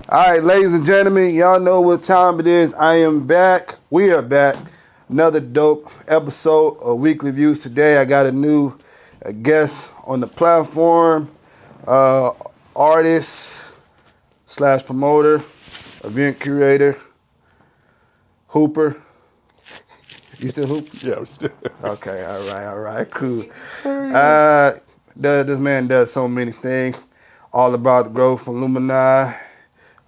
All right, ladies and gentlemen, y'all know what time it is. I am back. We are back. Another dope episode of Weekly Views. Today, I got a new guest on the platform, artist slash promoter, event curator, hooper. You still hoop? Yeah, I'm still. Okay, all right, cool. This man does so many things. All about the growth, Illumini,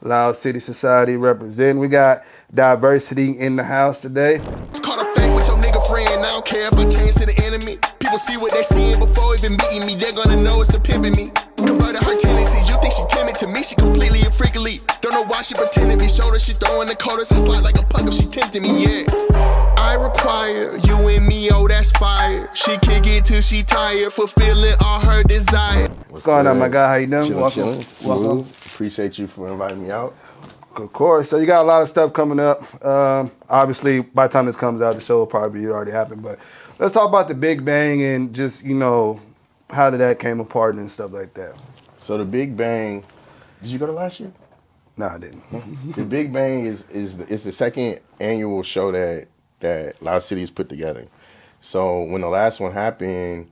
Loud City Society representing. We got Diversity in the house today. Caught a fake with your nigga friend. I don't care if I change to the enemy. People see what they seeing before even meeting me. They're gonna know it's the pimping me. Converted her tendencies. You think she timid to me? She completely and freakily. Don't know why she pretending to be shoulder. She throwing the coders. I slide like a punk if she tempting me. Yeah. I require you and me. Oh, that's fire. She kick it till she tired, fulfilling all her desire. What's going on, my guy? How you doing? Chilling. Welcome. Appreciate you for inviting me out. Of course. So you got a lot of stuff coming up. Obviously, by the time this comes out, the show will probably already happened. But let's talk about the Big Bang and just, how did that came apart and stuff like that. So the Big Bang, did you go to last year? No, I didn't. The Big Bang is the second annual show that Loud City has put together. So when the last one happened,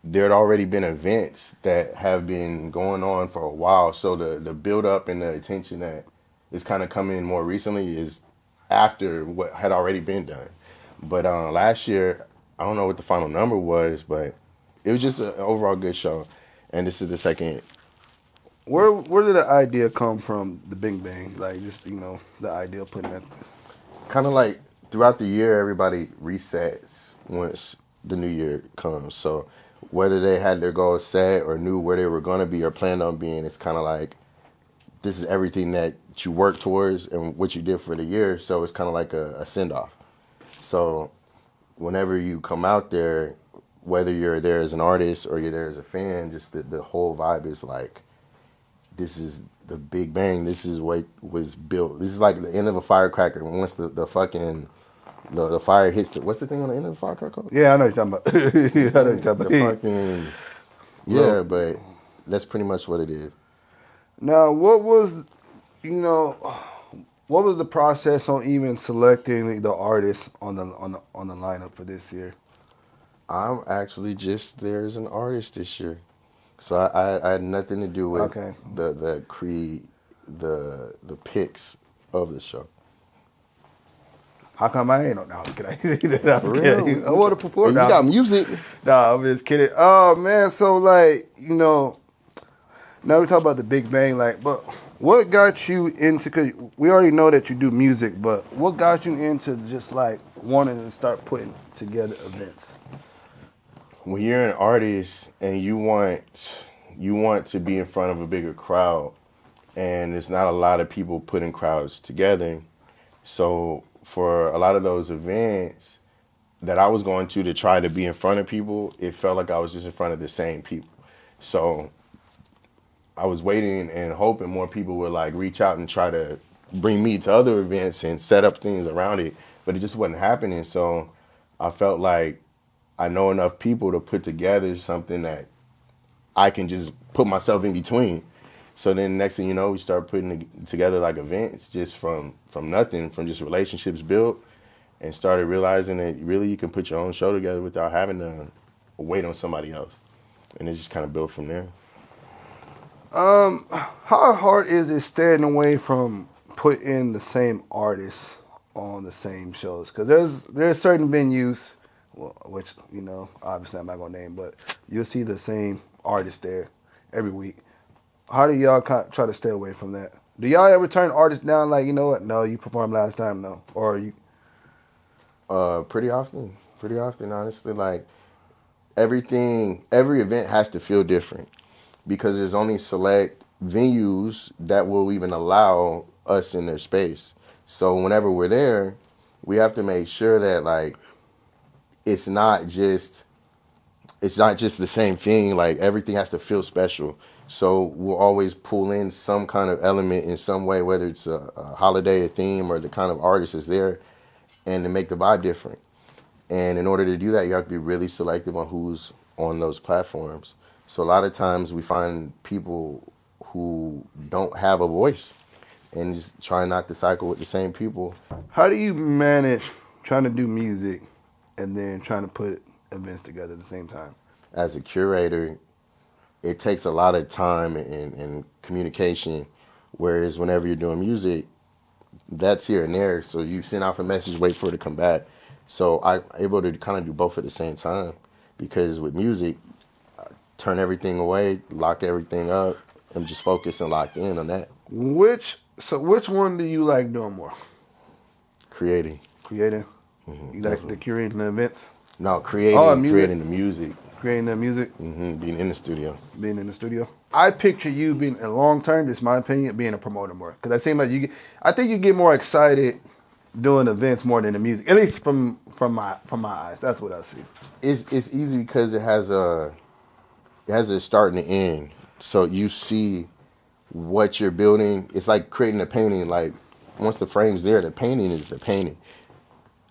there had already been events that have been going on for a while. So the build up and the attention that is kind of coming more recently is after what had already been done. But last year, I don't know what the final number was, but it was just an overall good show. And this is the second. Where did the idea come from, the Big Bang? Like, just, the idea of putting that. Kind of like throughout the year, everybody resets once the new year comes. So whether they had their goals set or knew where they were going to be or planned on being, it's kind of like this is everything that you work towards and what you did for the year. So it's kind of like a send-off. So whenever you come out there, whether you're there as an artist or you're there as a fan, just the whole vibe is like, this is the Big Bang. This is what was built. This is like the end of a firecracker. Once the fucking the fire hits what's the thing on the end of the firecracker? Yeah, I know what you're talking about. I know what you're talking about. The fucking, but that's pretty much what it is. Now, what was the process on even selecting the artists on the lineup for this year? I'm actually just there as an artist this year, so I had nothing to do with the picks of the show. How come I ain't on now? For real? I want to perform. You got music. Nah, I'm just kidding. Oh man, so now we talk about the Big Bang, but what got you into? Cause we already know that you do music, but what got you into just wanting to start putting together events? When you're an artist and you want to be in front of a bigger crowd, and there's not a lot of people putting crowds together, so for a lot of those events that I was going to try to be in front of people, it felt like I was just in front of the same people. So I was waiting and hoping more people would reach out and try to bring me to other events and set up things around it, but it just wasn't happening. So I felt like I know enough people to put together something that I can just put myself in between. So then next thing you know, we start putting together events just from nothing, from just relationships built, and started realizing that really you can put your own show together without having to wait on somebody else. And it just kind of built from there. How hard is it staying away from putting the same artists on the same shows? Because there's certain venues, which, obviously I'm not going to name, but you'll see the same artist there every week. How do y'all try to stay away from that? Do y'all ever turn artists down you know what, no, you performed last time, no? Or you? Pretty often, honestly. Every event has to feel different because there's only select venues that will even allow us in their space. So whenever we're there, we have to make sure that it's not just the same thing. Everything has to feel special. So we'll always pull in some kind of element in some way, whether it's a holiday, a theme, or the kind of artist is there, and to make the vibe different. And in order to do that, you have to be really selective on who's on those platforms. So a lot of times we find people who don't have a voice. and just try not to cycle with the same people. How do you manage trying to do music and then trying to put events together at the same time? As a curator, it takes a lot of time and communication, whereas whenever you're doing music, that's here and there. So you send off a message, wait for it to come back. So I'm able to kind of do both at the same time, because with music, I turn everything away, lock everything up, and just focus and locked in on that. Which one do you like doing more? Creating. Creating? You like the curating the events? No, creating, creating the music. Creating the music? Being in the studio. Being in the studio? I picture you being, in long term, this is my opinion, being a promoter more. Because I seem like I think you get more excited doing events more than the music. At least from my eyes. That's what I see. It's easy because it has a start and an end. So you see what you're building. It's like creating a painting. Like once the frame's there, the painting is the painting.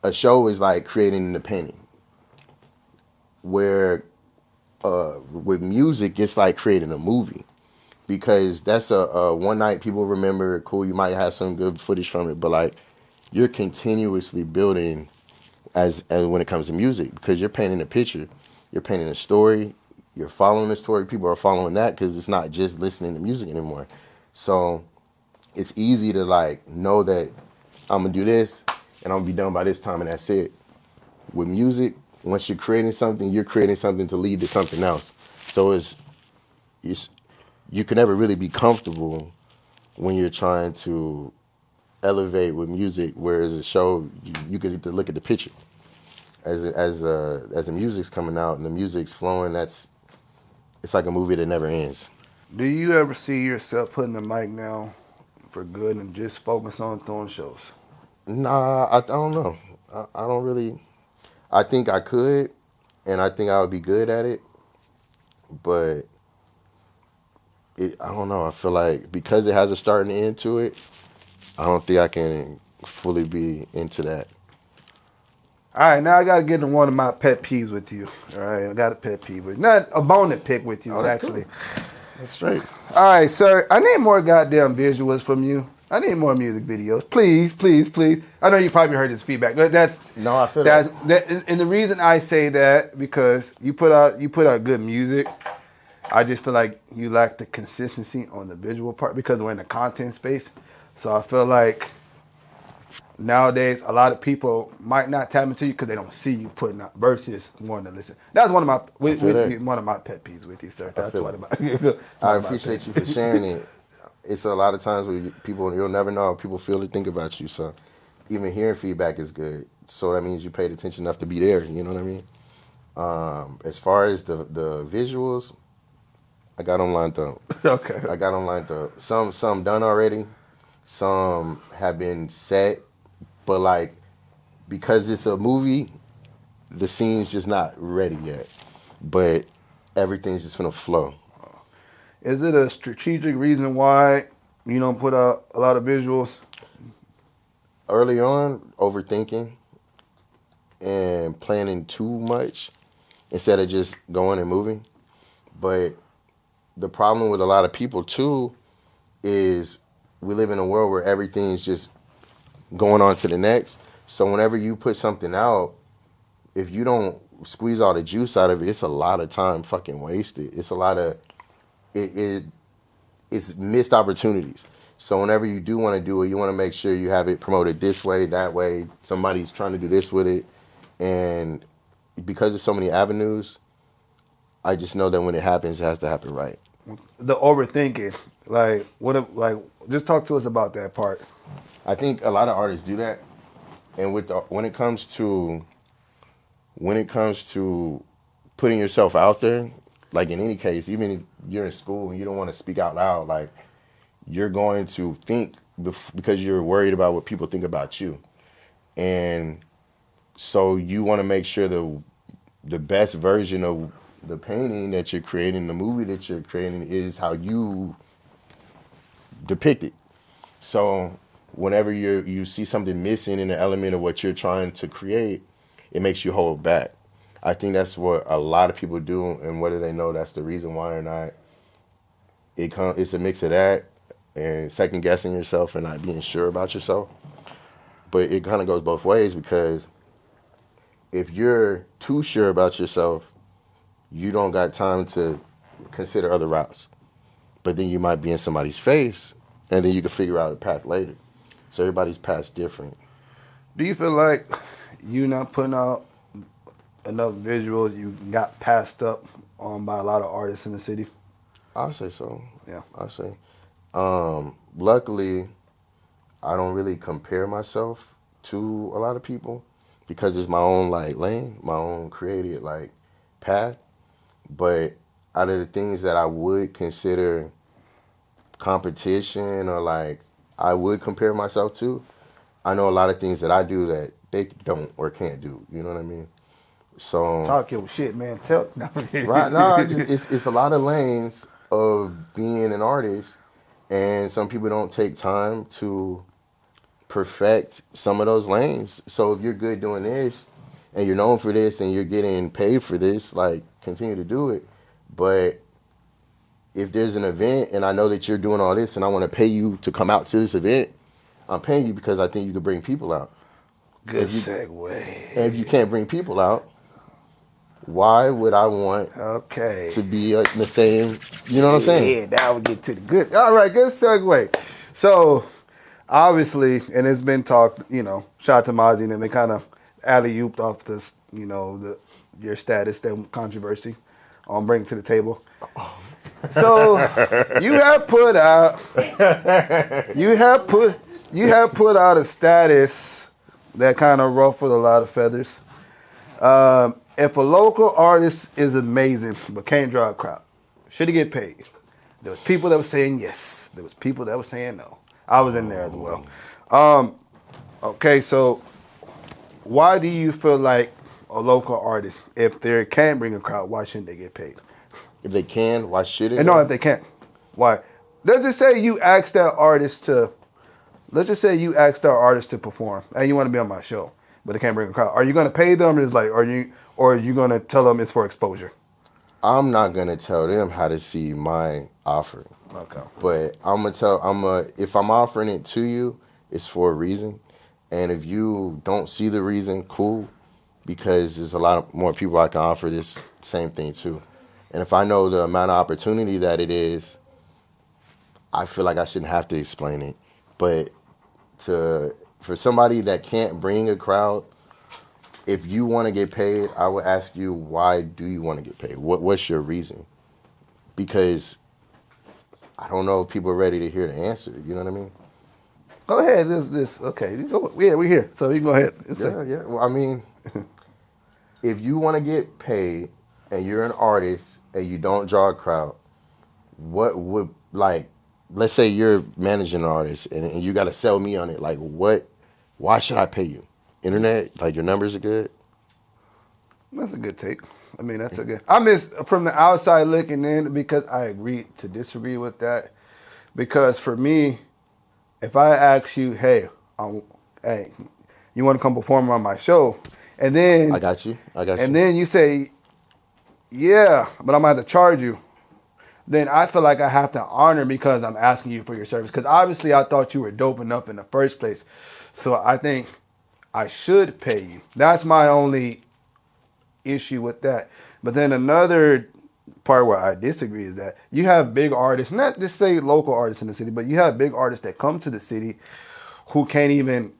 A show is like creating the painting. Where with music, it's like creating a movie, because that's a one night people remember. Cool, you might have some good footage from it, but like you're continuously building as when it comes to music, because you're painting a picture, you're painting a story, you're following the story. People are following that because it's not just listening to music anymore. So it's easy to like know that I'm gonna do this and I'm gonna be done by this time and that's it. With music, once you're creating something to lead to something else. So it's you can never really be comfortable when you're trying to elevate with music, whereas a show you get to look at the picture. As the music's coming out and the music's flowing, it's like a movie that never ends. Do you ever see yourself putting the mic down for good and just focus on throwing shows? Nah, I don't know. I don't really. I think I could, and I think I would be good at it, but I don't know. I feel like because it has a start and end to it, I don't think I can fully be into that. All right, now I got to get into one of my pet peeves with you. All right, I got a pet peeve with you. Not a bone to pick with you, actually. Cool. That's straight. All right, sir. I need more goddamn visuals from you. I need more music videos. Please, please, please. I know you probably heard this feedback, but No, I feel that. And the reason I say that, because you put out good music. I just feel like you lack the consistency on the visual part because we're in the content space. So I feel like nowadays a lot of people might not tap into you because they don't see you putting out versus wanting to listen. That's one of my one of my pet peeves with you, sir. That's one of my. I appreciate you for sharing it. It's a lot of times where you'll never know how people feel or think about you. So even hearing feedback is good. So that means you paid attention enough to be there. You know what I mean? As far as the visuals, I got them lined up. Okay. I got them lined up. Some done already. Some have been set, but like because it's a movie, the scene's just not ready yet. But everything's just gonna flow. Is it a strategic reason why you don't put out a lot of visuals? Early on, overthinking and planning too much instead of just going and moving. But the problem with a lot of people too is we live in a world where everything's just going on to the next. So whenever you put something out, if you don't squeeze all the juice out of it, it's a lot of time fucking wasted. It's a lot of it's missed opportunities. So whenever you do want to do it, you want to make sure you have it promoted this way, that way. Somebody's trying to do this with it. And because there's so many avenues, I just know that when it happens, it has to happen right. The overthinking, just talk to us about that part. I think a lot of artists do that. And when it comes to putting yourself out there, like in any case, even if you're in school and you don't want to speak out loud, like you're going to think because you're worried about what people think about you. And so you want to make sure the best version of the painting that you're creating, the movie that you're creating, is how you depict it. So whenever you see something missing in the element of what you're trying to create, it makes you hold back. I think that's what a lot of people do, and whether they know that's the reason why or not, it's a mix of that, and second guessing yourself and not being sure about yourself. But it kind of goes both ways, because if you're too sure about yourself, you don't got time to consider other routes. But then you might be in somebody's face, and then you can figure out a path later. So everybody's path's different. Do you feel like you not putting out enough visuals, you got passed up on by a lot of artists in the city? I'll say so. Yeah. I'll say. Luckily, I don't really compare myself to a lot of people, because it's my own like lane, my own created like path. But out of the things that I would consider competition, or like I would compare myself to, I know a lot of things that I do that they don't or can't do. You know what I mean? So Talk your shit, man. Tell. No, right now, it's a lot of lanes of being an artist, and some people don't take time to perfect some of those lanes. So if you're good doing this, and you're known for this, and you're getting paid for this, like, continue to do it. But if there's an event and I know that you're doing all this and I want to pay you to come out to this event, I'm paying you because I think you could bring people out. Good segue. And if you can't bring people out, why would I want to be in the same, you know what I'm saying? Yeah, now we get to the good. All right, good segue. So, obviously, and it's been talked, shout out to Mozzie, and they kind of alley-ooped off this, your status, that controversy on bringing to the table. So, you have put out a status that kind of ruffled a lot of feathers. If a local artist is amazing but can't draw a crowd, should he get paid? There was people that were saying yes. There was people that were saying no. I was in there as well. Okay, so why do you feel like a local artist, if they can't bring a crowd, why shouldn't they get paid? If they can, why shouldn't And no, if they can't, why? Let's just say you asked that artist to perform, and you want to be on my show, but they can't bring a crowd. Are you going to pay them? Or are you going to tell them it's for exposure? I'm not going to tell them how to see my offer. Okay. But if I'm offering it to you, it's for a reason. And if you don't see the reason, cool, because there's a lot more people I can offer this same thing to. And if I know the amount of opportunity that it is, I feel like I shouldn't have to explain it. But for somebody that can't bring a crowd, if you want to get paid, I would ask you, why do you want to get paid? What's your reason? Because I don't know if people are ready to hear the answer. You know what I mean? Go ahead. Okay. Yeah, we're here. So you can go ahead. Yeah. Well, I mean, if you want to get paid and you're an artist and you don't draw a crowd, what would, like, let's say you're managing an artist and you got to sell me on it. Like, why should I pay you? Internet, like your numbers are good? That's a good take. I mean, that's a good. I miss from the outside looking in, because I agree to disagree with that. Because for me, if I ask you, hey, you want to come perform on my show, and then I got you. And then you say, yeah, but I'm going to have to charge you. Then I feel like I have to honor, because I'm asking you for your service. Because obviously I thought you were dope enough in the first place. So I think I should pay you. That's my only issue with that. But then another part where I disagree is that you have big artists, not just say local artists in the city, but you have big artists that come to the city who can't even,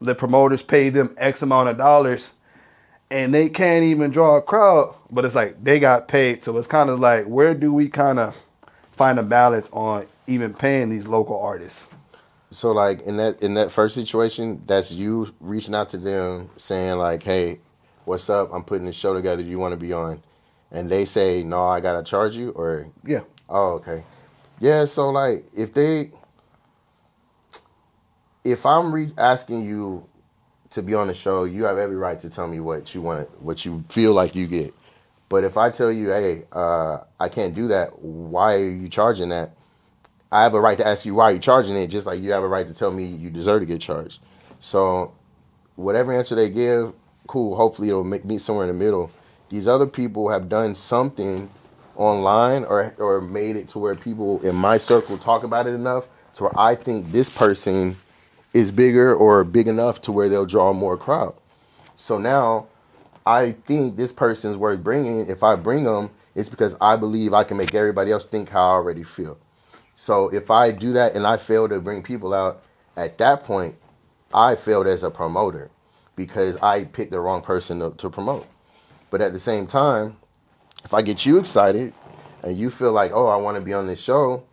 the promoters pay them X amount of dollars and they can't even draw a crowd, but it's like they got paid. So it's kind of like, where do we kind of find a balance on even paying these local artists? So like in that first situation, that's you reaching out to them saying like, hey, what's up? I'm putting this show together. Do you want to be on? And they say, no, I got to charge you, or? Yeah. Oh, okay. Yeah, so like if I'm asking you to be on the show, you have every right to tell me what you want, what you feel like you get. But if I tell you, hey, I can't do that, why are you charging that? I have a right to ask you why you're charging it, just like you have a right to tell me you deserve to get charged. So whatever answer they give, cool. Hopefully it'll meet somewhere in the middle. These other people have done something online or made it to where people in my circle talk about it enough to where I think this person is bigger or big enough to where they'll draw more crowd. So now I think this person's worth bringing. If I bring them, it's because I believe I can make everybody else think how I already feel. So if I do that and I fail to bring people out, at that point, I failed as a promoter because I picked the wrong person to promote. But at the same time, if I get you excited and you feel like, oh, I want to be on this show,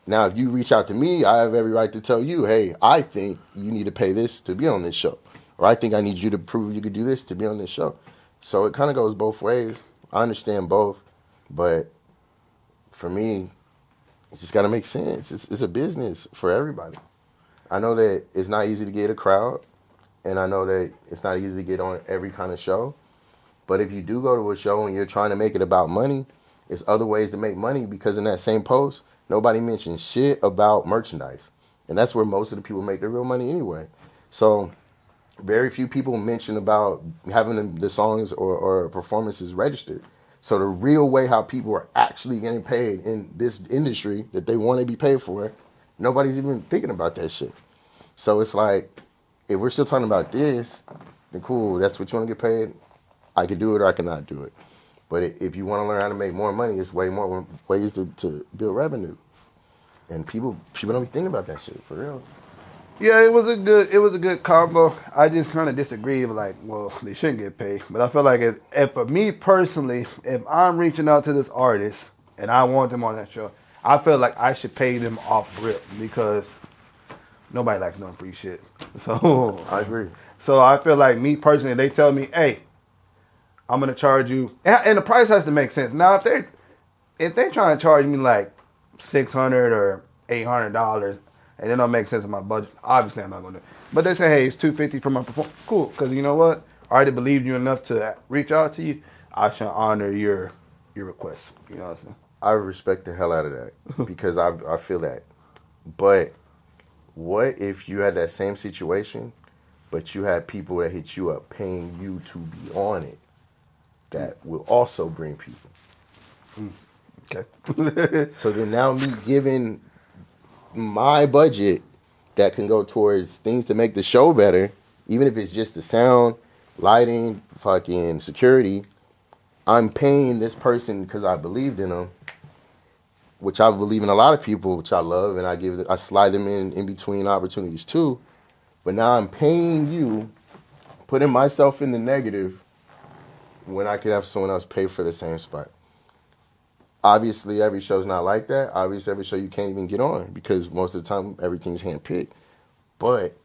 now if you reach out to me, I have every right to tell you, hey, I think you need to pay this to be on this show. Or I think I need you to prove you could do this to be on this show. So it kind of goes both ways. I understand both. But for me, it's just got to make sense. It's a business for everybody. I know that it's not easy to get a crowd. And I know that it's not easy to get on every kind of show. But if you do go to a show and you're trying to make it about money, there's other ways to make money because in that same post, nobody mentions shit about merchandise. And that's where most of the people make their real money anyway. So very few people mention about having the songs or performances registered. So the real way how people are actually getting paid in this industry that they want to be paid for, nobody's even thinking about that shit. So it's like, if we're still talking about this, then cool, that's what you want to get paid. I can do it or I cannot do it. But if you want to learn how to make more money, it's way more ways to build revenue. And people don't be thinking about that shit, for real. Yeah, it was a good combo. I just kind of disagree. Like, well, they shouldn't get paid. But I feel like if for me personally, if I'm reaching out to this artist and I want them on that show, I feel like I should pay them off rip because nobody likes no free shit. So I agree. So I feel like me personally, they tell me, hey, I'm gonna charge you, and the price has to make sense. Now, if they trying to charge me like $600 or $800, and it don't make sense in my budget, obviously I'm not gonna do it. But they say, hey, it's $250 for my performance. Cool, because you know what? I already believed you enough to reach out to you. I shall honor your request. You know what I'm saying? I respect the hell out of that because I feel that. But what if you had that same situation, but you had people that hit you up paying you to be on it? That will also bring people. Okay. So then now me giving my budget that can go towards things to make the show better, even if it's just the sound, lighting, fucking security, I'm paying this person because I believed in them, which I believe in a lot of people, which I love, and I slide them in between opportunities too. But now I'm paying you, putting myself in the negative when I could have someone else pay for the same spot. Obviously, every show's not like that. Obviously, every show you can't even get on because most of the time, everything's handpicked. But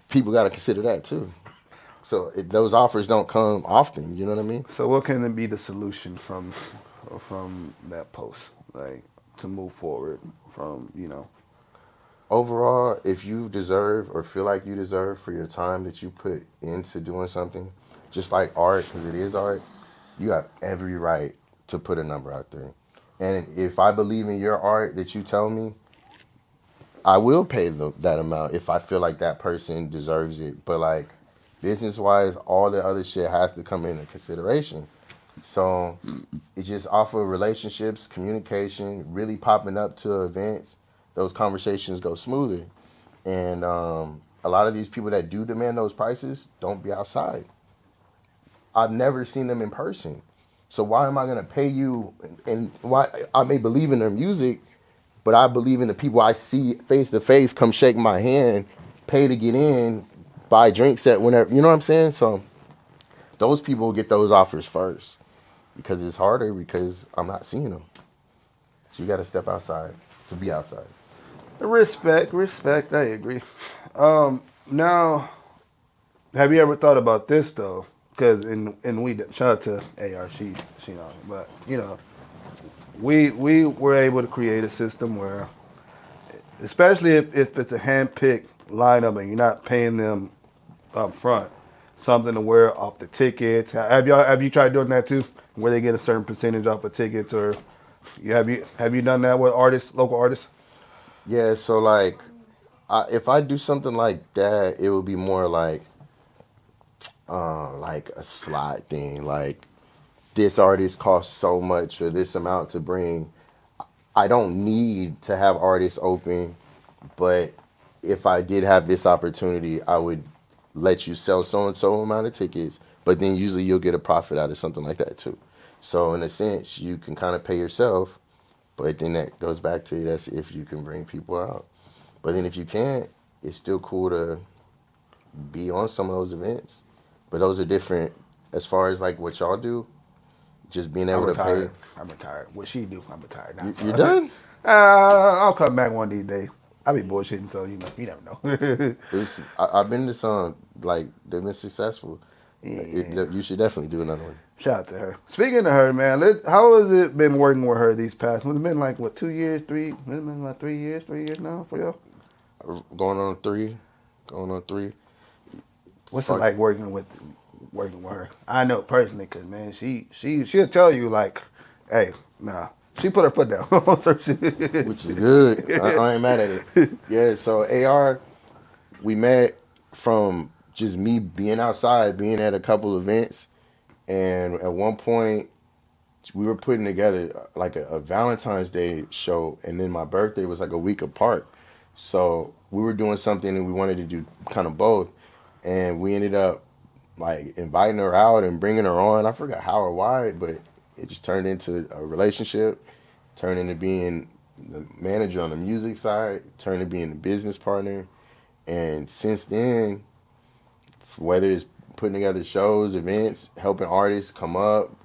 people got to consider that, too. So those offers don't come often, you know what I mean? So what can be the solution from that post, like, to move forward from, Overall, if you deserve or feel like you deserve for your time that you put into doing something, just like art, because it is art, you have every right to put a number out there. And if I believe in your art that you tell me, I will pay that amount if I feel like that person deserves it. But like business-wise, all the other shit has to come into consideration. So it's just off of relationships, communication, really popping up to events, those conversations go smoother. And a lot of these people that do demand those prices don't be outside. I've never seen them in person. So why am I going to pay you? And why I may believe in their music, but I believe in the people I see face to face, come shake my hand, pay to get in, buy drinks at whenever, you know what I'm saying? So those people get those offers first because it's harder because I'm not seeing them. So you got to step outside to be outside. Respect, I agree. Now, have you ever thought about this though? Because we shout out to AR, she know, but we were able to create a system where, especially if it's a hand-picked lineup and you're not paying them up front, something to wear off the tickets. Have you tried doing that too, where they get a certain percentage off of tickets, or have you done that with local artists? Yeah, so like, if I do something like that, it would be more like a slide thing. Like this artist costs so much or this amount to bring. I don't need to have artists open, but if I did have this opportunity, I would let you sell so and so amount of tickets, but then usually you'll get a profit out of something like that too. So in a sense, you can kind of pay yourself, but then that goes back to that's if you can bring people out. But then if you can't, it's still cool to be on some of those events. But those are different as far as like what y'all do. Just being able to pay. I'm retired. What she do, I'm retired now. You're done? I'll come back one of these days. I be bullshitting, so you never know. I've been to some, like, they've been successful. Yeah. You should definitely do another one. Shout out to her. Speaking of her, man, how has it been working with her these past? It's been like what, 2 years, 3? It's been like 3 years, 3 years now for y'all. Going on three. What's it like working with her? I know personally, cause man, she'll tell you like, hey, nah. She put her foot down on certain shit. Which is good. I ain't mad at it. Yeah, so AR, we met from just me being outside, being at a couple events. And at one point, we were putting together like a Valentine's Day show. And then my birthday was like a week apart. So we were doing something and we wanted to do kind of both. And we ended up like inviting her out and bringing her on. I forgot how or why, but it just turned into a relationship, turned into being the manager on the music side, turned into being the business partner. And since then, whether it's putting together shows, events, helping artists come up,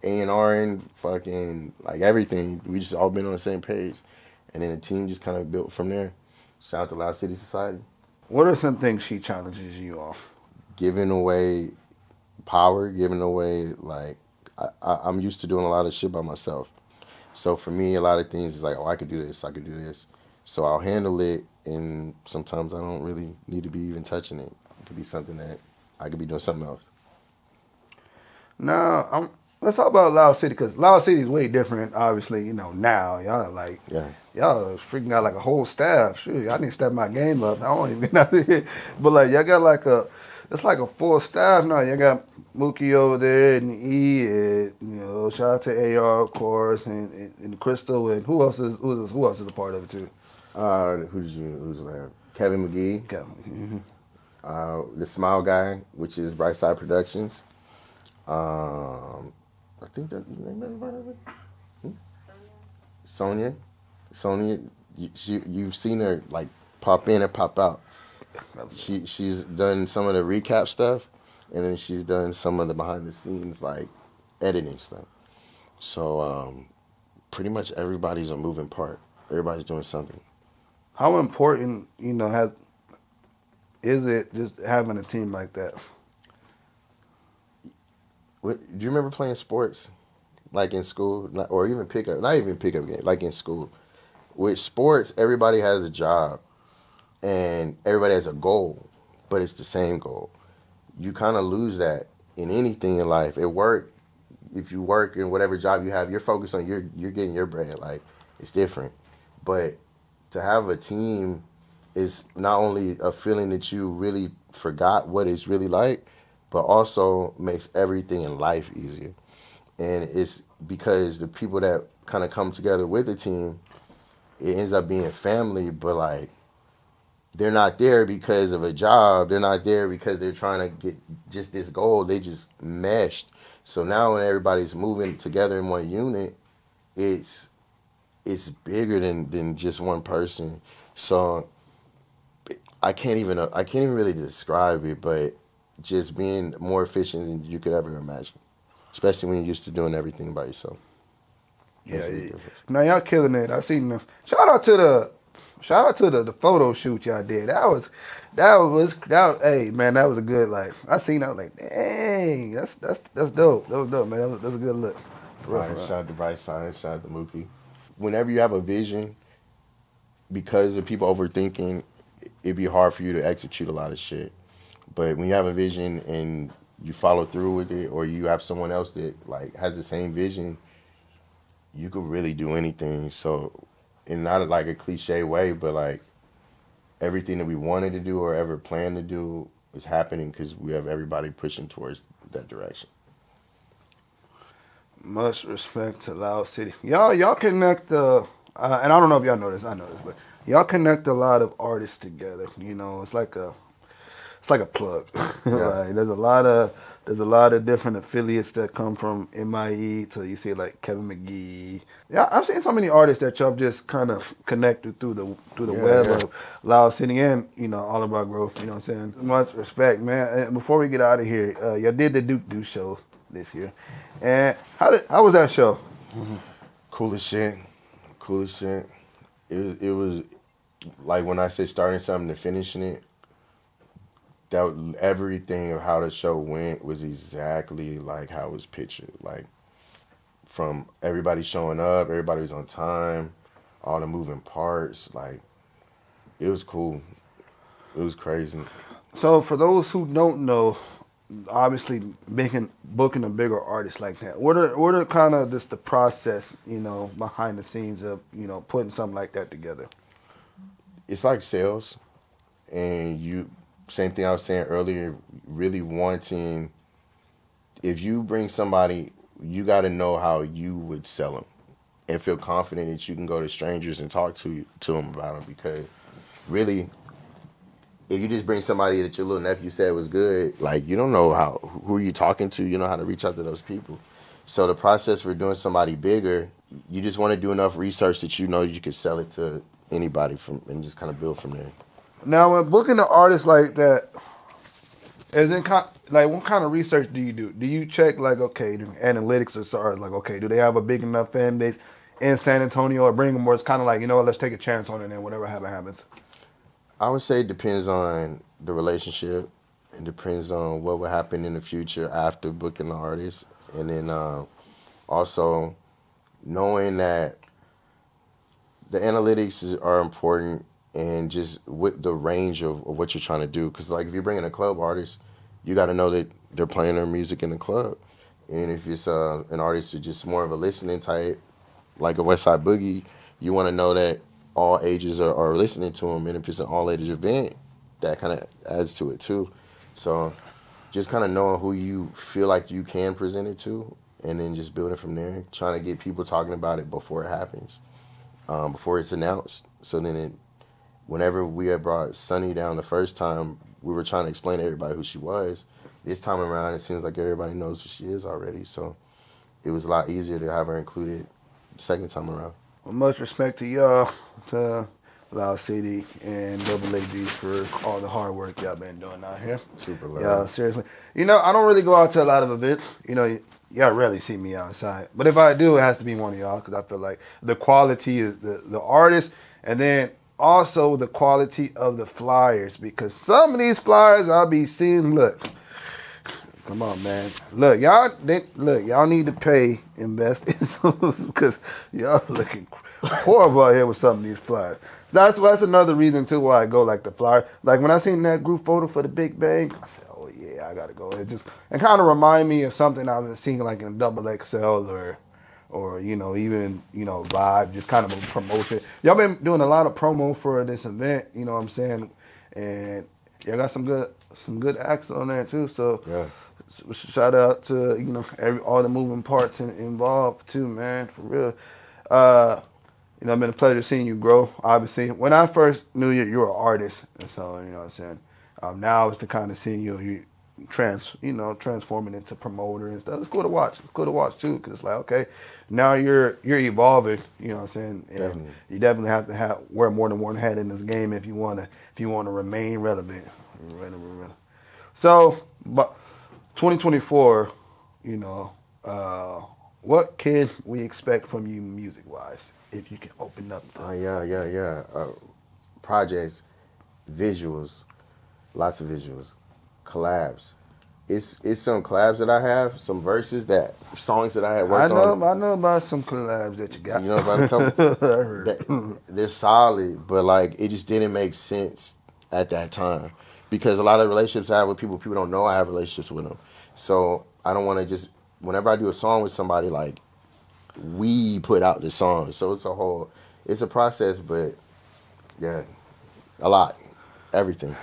A&Ring, fucking, like everything, we just all been on the same page. And then the team just kind of built from there. Shout out to Loud City Society. What are some things she challenges you off? Giving away power, giving away, like, I'm used to doing a lot of shit by myself. So for me, a lot of things is like, oh, I could do this, I could do this. So I'll handle it, and sometimes I don't really need to be even touching it. It could be something that I could be doing something else. No, let's talk about Loud City, because Loud City is way different, obviously, now. Y'all are like, y'all are freaking out like a whole staff. Shoot, I need to step my game up. I don't even get out there. But like, y'all got like it's like a full staff now. You got Mookie over there and E, and shout out to AR of course, and Crystal, and who else is a part of it too? Who's there? Kevin McGee. Kevin. Mm-hmm. The Smile Guy, which is Brightside Productions. I think that you name everybody. Sonia. You've seen her like pop in and pop out. She's done some of the recap stuff, and then she's done some of the behind the scenes like editing stuff. So pretty much everybody's a moving part. Everybody's doing something. How important, is it just having a team like that? Do you remember playing sports, like in school, or even not even pickup game, like in school? With sports, everybody has a job, and everybody has a goal, but it's the same goal. You kind of lose that in anything in life. At work, if you work in whatever job you have, you're focused on you're getting your bread. Like, it's different. But to have a team is not only a feeling that you really forgot what it's really like, but also makes everything in life easier. And it's because the people that kind of come together with the team, it ends up being family, but like, they're not there because of a job. They're not there because they're trying to get just this goal. They just meshed. So now when everybody's moving together in one unit, it's bigger than just one person. So I can't even really describe it, but just being more efficient than you could ever imagine, especially when you're used to doing everything by yourself. Yeah. Now y'all killing it. I seen the shout out to the photo shoot y'all did. That was hey man, that was a good I seen that, I was like, dang, that's dope. That was dope, man. That's a good look. Right. Shout out to Brightside, shout out to Mookie. Whenever you have a vision, because of people overthinking, it'd be hard for you to execute a lot of shit. But when you have a vision and you follow through with it, or you have someone else that like has the same vision, you could really do anything. So, in not like a cliche way, but like everything that we wanted to do or ever planned to do is happening because we have everybody pushing towards that direction. Much respect to Loud City. Y'all connect and I don't know if y'all know this. I know this, but y'all connect a lot of artists together. You know, it's like a plug. Yeah. Like there's a lot of different affiliates that come from MIE to you see like Kevin McGee. Yeah, I've seen so many artists that y'all just kind of connected through the web Yeah. of Loud City and all about growth. You know what I'm saying? Much respect, man. And before we get out of here, y'all did the Duke show this year, and how was that show? Cool as shit. Cool as shit. It was like when I say starting something to finishing it, everything of how the show went was exactly like how it was pictured. Like from everybody showing up, everybody was on time, all the moving parts. Like it was cool. It was crazy. So for those who don't know, obviously booking a bigger artist like that, what are kind of just the process, behind the scenes of putting something like that together? It's like sales, and same thing I was saying earlier. Really wanting, if you bring somebody, you got to know how you would sell them, and feel confident that you can go to strangers and talk to them about them. Because really, if you just bring somebody that your little nephew said was good, like you don't know who you talking to, you know how to reach out to those people. So the process for doing somebody bigger, you just want to do enough research that you know you could sell it to anybody and just kind of build from there. Now, when booking an artist like that, what kind of research do you do? Do you check like, okay, the analytics are like, okay, do they have a big enough fan base in San Antonio, or bring them, or it's kind of like, let's take a chance on it and whatever happens? I would say it depends on the relationship. It depends on what will happen in the future after booking the artist. And then also knowing that the analytics are important, and just with the range of what you're trying to do. Because like if you're bringing a club artist, you got to know that they're playing their music in the club. And if it's an artist who's just more of a listening type, like a West Side Boogie, you want to know that all ages are listening to him. And if it's an all ages event, that kind of adds to it too. So just kind of knowing who you feel like you can present it to, and then just building from there, trying to get people talking about it before it happens, before it's announced. So then whenever we had brought Sunny down the first time, we were trying to explain to everybody who she was. This time around, it seems like everybody knows who she is already. So it was a lot easier to have her included the second time around. Well, much respect to y'all, to Loud City and Double AD for all the hard work y'all been doing out here. Super love. Yeah, seriously. I don't really go out to a lot of events. Y'all rarely see me outside. But if I do, it has to be one of y'all, because I feel like the quality is the artist, and then also the quality of the flyers, because some of these flyers I'll be seeing, look, come on, man. Look, y'all need to pay, invest in some, because y'all looking horrible out here with some of these flyers. That's another reason too why I go like the flyer. Like when I seen that group photo for the Big Bang, I said, oh yeah, I gotta go. It kind of remind me of something I was seeing like in Double XL or even Vibe, just kind of a promotion. Y'all been doing a lot of promo for this event, you know what I'm saying, and y'all got some good acts on there too. So Yeah. shout out to all the moving parts involved too, man, for real. It's been a pleasure seeing you grow. Obviously, when I first knew you, you were an artist, and so you know what I'm saying. Now it's the kind of seeing you transforming into promoter and stuff. It's cool to watch. It's cool to watch too, because it's like, okay, now you're evolving. You know what I'm saying. And Definitely. you definitely have to wear more than one hat in this game if you want to remain relevant. So, but 2024, what can we expect from you music wise? If you can open up. Yeah. Projects, visuals, lots of visuals, collabs. It's some collabs that I have, some songs that I had worked on. I know about some collabs that you got. You know about a couple? I heard. They're solid, but like it just didn't make sense at that time, because a lot of relationships I have with people don't know I have relationships with them. So I don't want to just, whenever I do a song with somebody, like we put out the song. So it's a process, but yeah, a lot, everything.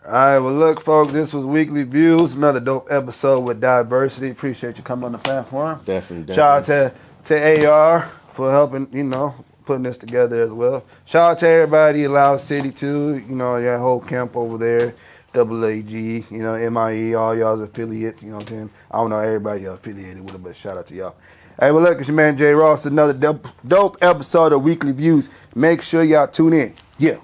All right, well, look, folks, this was Weekly Views, another dope episode with Diversity. Appreciate you coming on the platform. Definitely. Shout out to AR for helping, putting this together as well. Shout out to everybody in Loud City, too. Your whole camp over there, AAG, MIE, all y'all's affiliates, you know what I'm saying? I don't know everybody y'all affiliated with it, but shout out to y'all. Hey, well, look, it's your man Jay Ross, another dope episode of Weekly Views. Make sure y'all tune in. Yeah.